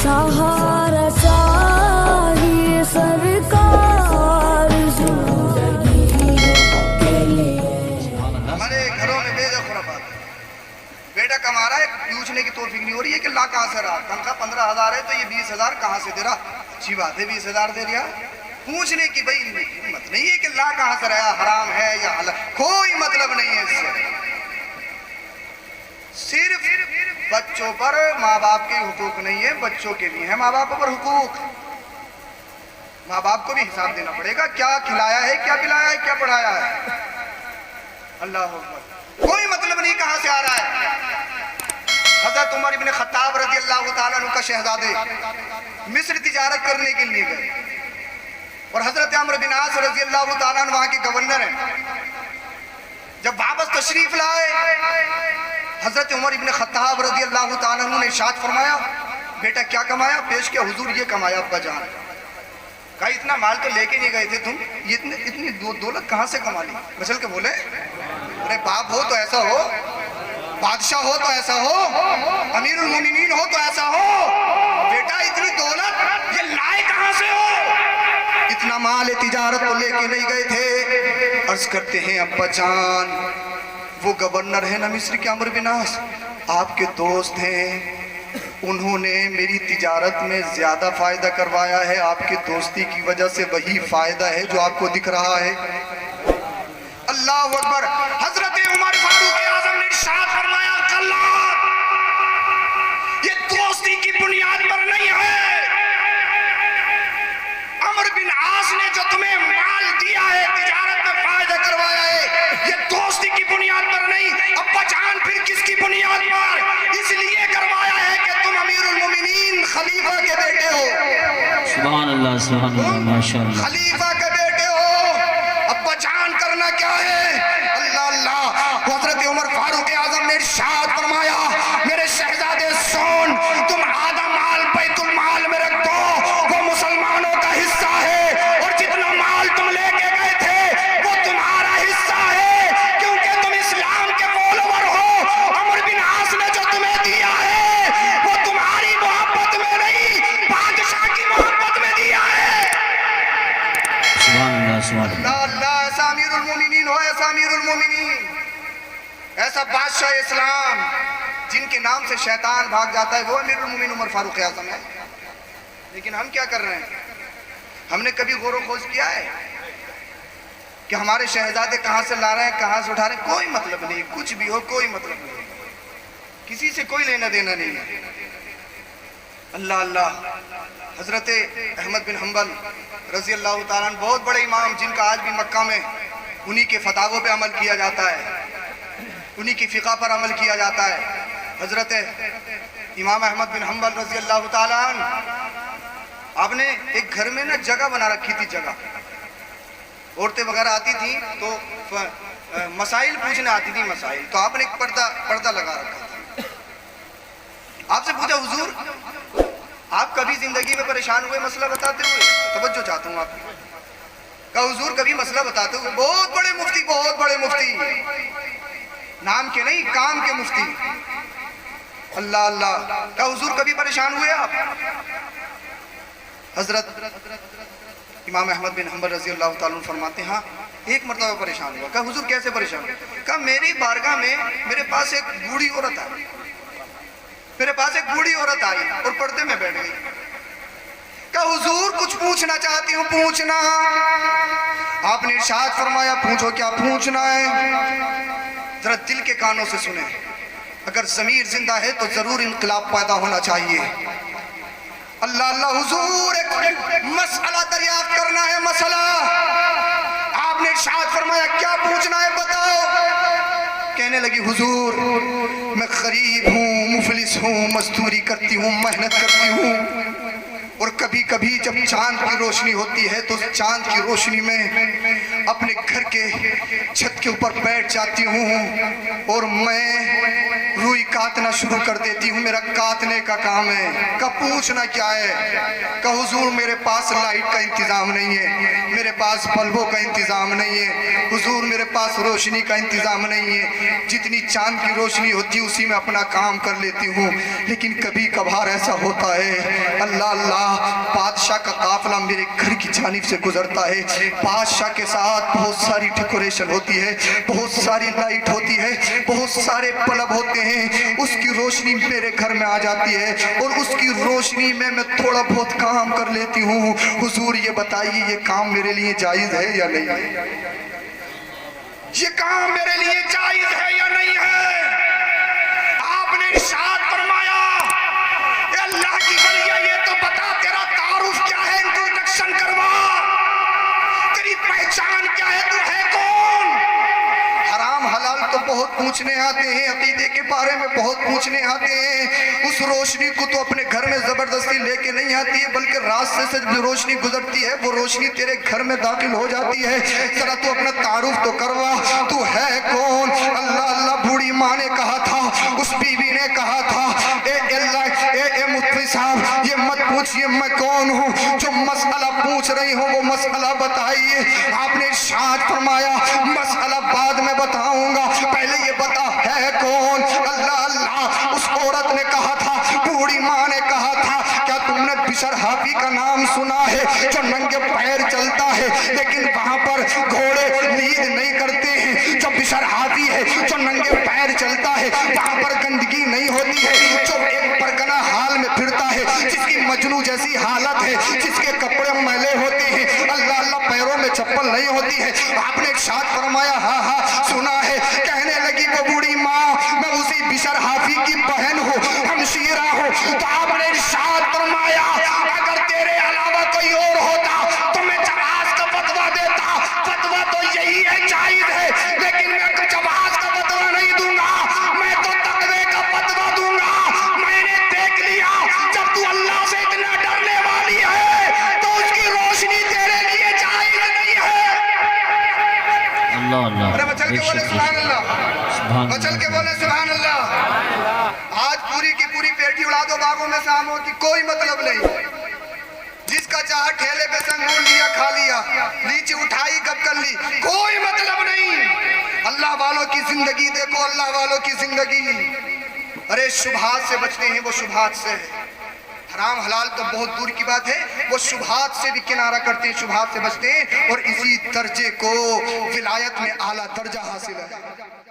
सहारा चाहिए सरकार जिंदगी के लिए। हमारे घरों में बेजखुराबाद बेटा कमा रहा है, पूछने की तौफीक नहीं हो रही है कि ला कहाँ से रहा, तनख्वाह 15,000 है तो ये 20,000 कहाँ से दे रहा। अच्छी बात है 20,000 दे दिया, पूछने की भाई हिम्मत नहीं है कि ला कहाँ से रहा, हराम है या हलाल, कोई मतलब नहीं है इससे। सिर्फ बच्चों पर माँ बाप के हुकूक नहीं है, बच्चों के लिए है माँ बाप पर हुकूक। माँ बाप को भी हिसाब देना पड़ेगा, क्या खिलाया है, क्या पिलाया है, क्या पढ़ाया है। अल्लाह अकबर, कोई मतलब नहीं कहाँ से आ रहा है। हज़रत उमर इब्न खत्ताब रज़ी अल्लाह ताला अन्हु का शहजादे मिस्र तिजारत करने के लिए गए और हज़रत अम्र बिन आस रज़ी अल्लाह ताला अन्हु वहाँ के गवर्नर हैं। जब वापस तशरीफ लाए हज़रत उमर इब्न खत्ताब रज़ी अल्लाह ताला अन्हु ने इरशाद फरमाया, बेटा क्या कमाया? पेश किया, हुजूर ये कमाया अब्बा जान। कहा इतना माल तो लेके नहीं गए थे तुम, ये इतनी दौलत कहाँ से कमा ली? मसल के बोले, अरे बाप हो तो ऐसा हो, बादशाह हो तो ऐसा हो, अमीरुल मोमिनीन हो तो ऐसा हो, बेटा इतनी दौलत ये लाए कहाँ से हो? इतना माल तिजारत तो लेके नहीं गए थे। अर्ज करते हैं अब्बा जान, वो गवर्नर है ना मिस्र के अम्र बिन आस, आपके दोस्त हैं, उन्होंने मेरी तिजारत में ज्यादा फायदा करवाया है, आपकी दोस्ती की वजह से वही फायदा है जो आपको दिख रहा है। अल्लाह अकबर। हजरत उमर फारूक आजम ने इरशाद फरमाया, गलत, ये दोस्ती की बुनियाद पर नहीं है। अमर बिन आस ने जो तुम्हें माल दिया है, तिजारत में फायदा करवाया है, ये दोस्ती की बुनियाद पर नहीं। अब्बा जान फिर किसकी बुनियाद पर? इसलिए करवाया है कि तुम अमीरुल मोमिनीन खलीफा के बेटे हो। सुभान अल्लाह, सुभान अल्लाह, माशाअल्लाह। खलीफा के बेटे हो, अब्बा जान करना क्या है? अल्लाह अल्लाह। हजरत उमर फारूक आजम ने इरशाद फरमाया, मेरे शहजादे सुन, तुम आधा माल बैतुल माल में रख दो, वो मुसलमानों का हिस्सा है, और जितना माल तुम लेके गए थे वो तुम्हारा हिस्सा है, क्योंकि तुम इस्लाम के फॉलोवर हो। अमर बिन आस ने जो तुम्हें दिया है वो तुम्हारी मोहब्बत में नहीं, बादशाह की मोहब्बत में दिया है। सुभान अल्लाह, सुभान अल्लाह। अल्लाह, ऐसा अमीरुल मोमिनीन हो, ऐसा अमीरुल मोमिनीन, ऐसा बादशाह इस्लाम जिनके नाम से शैतान भाग जाता है, वो अमीरुल मोमिनीन उमर फारूक आजम है। लेकिन हम क्या कर रहे हैं? हमने कभी गौर खोज किया है कि हमारे शहजादे कहाँ से ला रहे हैं, कहाँ से उठा रहे हैं? कोई मतलब नहीं, कुछ भी हो कोई मतलब नहीं, किसी से कोई लेना देना नहीं है। अल्लाह अल्लाह। हजरत अहमद बिन हम्बल रजी अल्लाह ताला अन्हु बहुत बड़े इमाम, जिनका आज भी मक्का में उन्हीं के फतावों पे अमल किया जाता है, उन्हीं की फ़िक़ा पर अमल किया जाता है। हजरत इमाम अहमद बिन हम्बल रजी अल्लाह ताला अन्हु, आपने एक घर में ना जगह बना रखी थी, जगह, औरतें वगैरह आती थी तो मसाइल पूछने आती थी, मसाइल, तो आपने एक पर्दा लगा रखा था। आपसे पूछा, हुजूर आप कभी जिंदगी में परेशान हुए मसला बताते हुए? तवज्जो चाहता हूँ आपकी। कहा हुजूर कभी मसला बताते हुए? बहुत बड़े मुफ्ती, बहुत बड़े मुफ्ती, नाम के नहीं काम के मुफ्ती। अल्लाह अल्लाह। कहा हुजूर कभी परेशान हुए आप? हजरत इमाम अहमद बिन हम्बल रजी अल्लाह ताला अन्हु फरमाते हैं, हाँ एक मरतबा परेशान हुआ। कहा हुजूर कैसे परेशान हुआ? कहा मेरी बारगाह में मेरे पास एक बूढ़ी औरत आई, मेरे पास एक बूढ़ी औरत आई और पर्दे में बैठ गई। कहा हुजूर कुछ पूछना चाहती हूँ, पूछना। आपने इरशाद फरमाया, पूछो क्या पूछना है? जरा दिल के कानों से सुने, अगर ज़मीर जिंदा है तो जरूर इनकलाब पैदा होना चाहिए। अल्लाह अल्लाह। हुजूर एक मसला दरियाफ्त करना है, मसला। आपने इरशाद फरमाया, क्या पूछना है बताओ। कहने लगी, हुजूर मैं गरीब हूँ, मुफलिस हूँ, मजदूरी करती हूँ, मेहनत करती हूँ, اور کبھی کبھی جب چاند کی روشنی ہوتی ہے تو چاند کی روشنی میں اپنے گھر کے چھت کے اوپر بیٹھ جاتی ہوں اور میں روئی کاتنا شروع کر دیتی ہوں. میرا کاتنے کا کام ہے. کہ پوچھنا کیا ہے؟ کہ حضور میرے پاس لائٹ کا انتظام نہیں ہے, میرے پاس بلبوں کا انتظام نہیں ہے, حضور میرے پاس روشنی کا انتظام نہیں ہے. جتنی چاند کی روشنی ہوتی ہے اسی میں اپنا کام کر لیتی ہوں. لیکن کبھی کبھار ایسا ہوتا ہے, اللہ اللہ بادشاہ کا قافلہ میرے گھر کی جانب سے گزرتا ہے. بادشاہ کے ساتھ بہت ساری ڈیکوریشن ہوتی ہے, بہت ساری لائٹ ہوتی ہے, بہت سارے بلب ہوتے ہیں. اس کی روشنی میرے گھر میں آ جاتی ہے اور اس کی روشنی میں تھوڑا بہت کام کر لیتی ہوں. حضور یہ بتائیے یہ کام میرے لیے جائز ہے یا نہیں ہے؟ یہ کام میرے لیے جائز ہے یا نہیں ہے؟ آپ نے ارشاد فرمایا اے اللہ کی ولیہ یہ تو بتا تیرا تعارف کیا ہے, انٹروڈکشن کروا, تیری پہچان کیا ہے, تو ہے کون؟ حرام حلال تو بہت پوچھنے آتے ہیں, عقیدے کے بارے میں بہت پوچھنے آتے ہیں. اس روشنی کو تو اپنے گھر میں زبردستی لے کے نہیں آتی ہے, بلکہ راستے سے جو روشنی گزرتی ہے وہ روشنی تیرے گھر میں داخل ہو جاتی ہے. ذرا تو اپنا تعارف تو کروا, تو ہے کون؟ اللہ اللہ بوڑھی ماں نے کہا تھا, اس بیوی نے کہا تھا, اے مفتی صاحب یہ مت پوچھئے میں کون ہوں, جو مسئلہ پوچھ رہی ہوں وہ مسئلہ بتائیے. آپ نے ارشاد فرمایا مسئلہ بعد میں بتاؤں گا, پہلے یہ بتا ہے کون؟ اللہ اللہ اس عورت نے کہا تھا, بوڑھی ماں نے کہا تھا, کیا تم نے بشر حافی کا نام سنا ہے جو ننگے پیر چلتا ہے لیکن وہاں پر گھوڑے لید نہیں کرتے ہیں؟ جو بشر حافی ہے جو ننگے پیر چلتا ہے وہاں پر گندگی نہیں ہوتی ہے, جو ایک پرگنا حال میں پھرتا ہے, جس کی مجنو جیسی حالت ہے, جس کے کپڑے میلے ہوتے ہیں, اللہ اللہ پیروں میں چپل نہیں ہوتی ہے. آپ نے ارشاد فرمایا ہاں ہاں سنا ہے. کہنے لگی وہ بوڑھی ماں میں اسی بشر حافی کی بہن ہوں, ہمشیرہ ہوں. تو آپ نے ارشاد فرمایا اگر تیرے علاوہ کوئی اور ہوتا تو میں جواز کا فتویٰ دیتا. فتویٰ تو یہی ہے جائز ہے, لیکن میں جواز کا فتویٰ نہیں دوں گا, میں تو تقوی کا فتویٰ دوں گا. میں نے دیکھ لیا جب تو اللہ سے اتنا ڈرنے والی ہے تو اس کی روشنی تیرے لیے جائز نہیں ہے. اللہ اللہ ارے بچل کے بولے سبحان اللہ, بچل کے بولے سبحان اللہ. آج پوری کی پوری پیٹی اڑا دو باغوں میں ساموں کی, کوئی مطلب نہیں. جس کا چاہا ٹھیلے پہ سنگور لیا کھا لیا, لیچی اٹھائی کب کر لی, کوئی مطلب نہیں. اللہ والوں کی زندگی دیکھو, اللہ والوں کی زندگی. ارے شبہات سے بچتے ہیں, وہ شبہات سے. حرام حلال تو بہت دور کی بات ہے, وہ شبہات سے بھی کنارہ کرتے ہیں, شبہات سے بچتے ہیں, اور اسی درجے کو ولایت میں اعلیٰ درجہ حاصل ہے.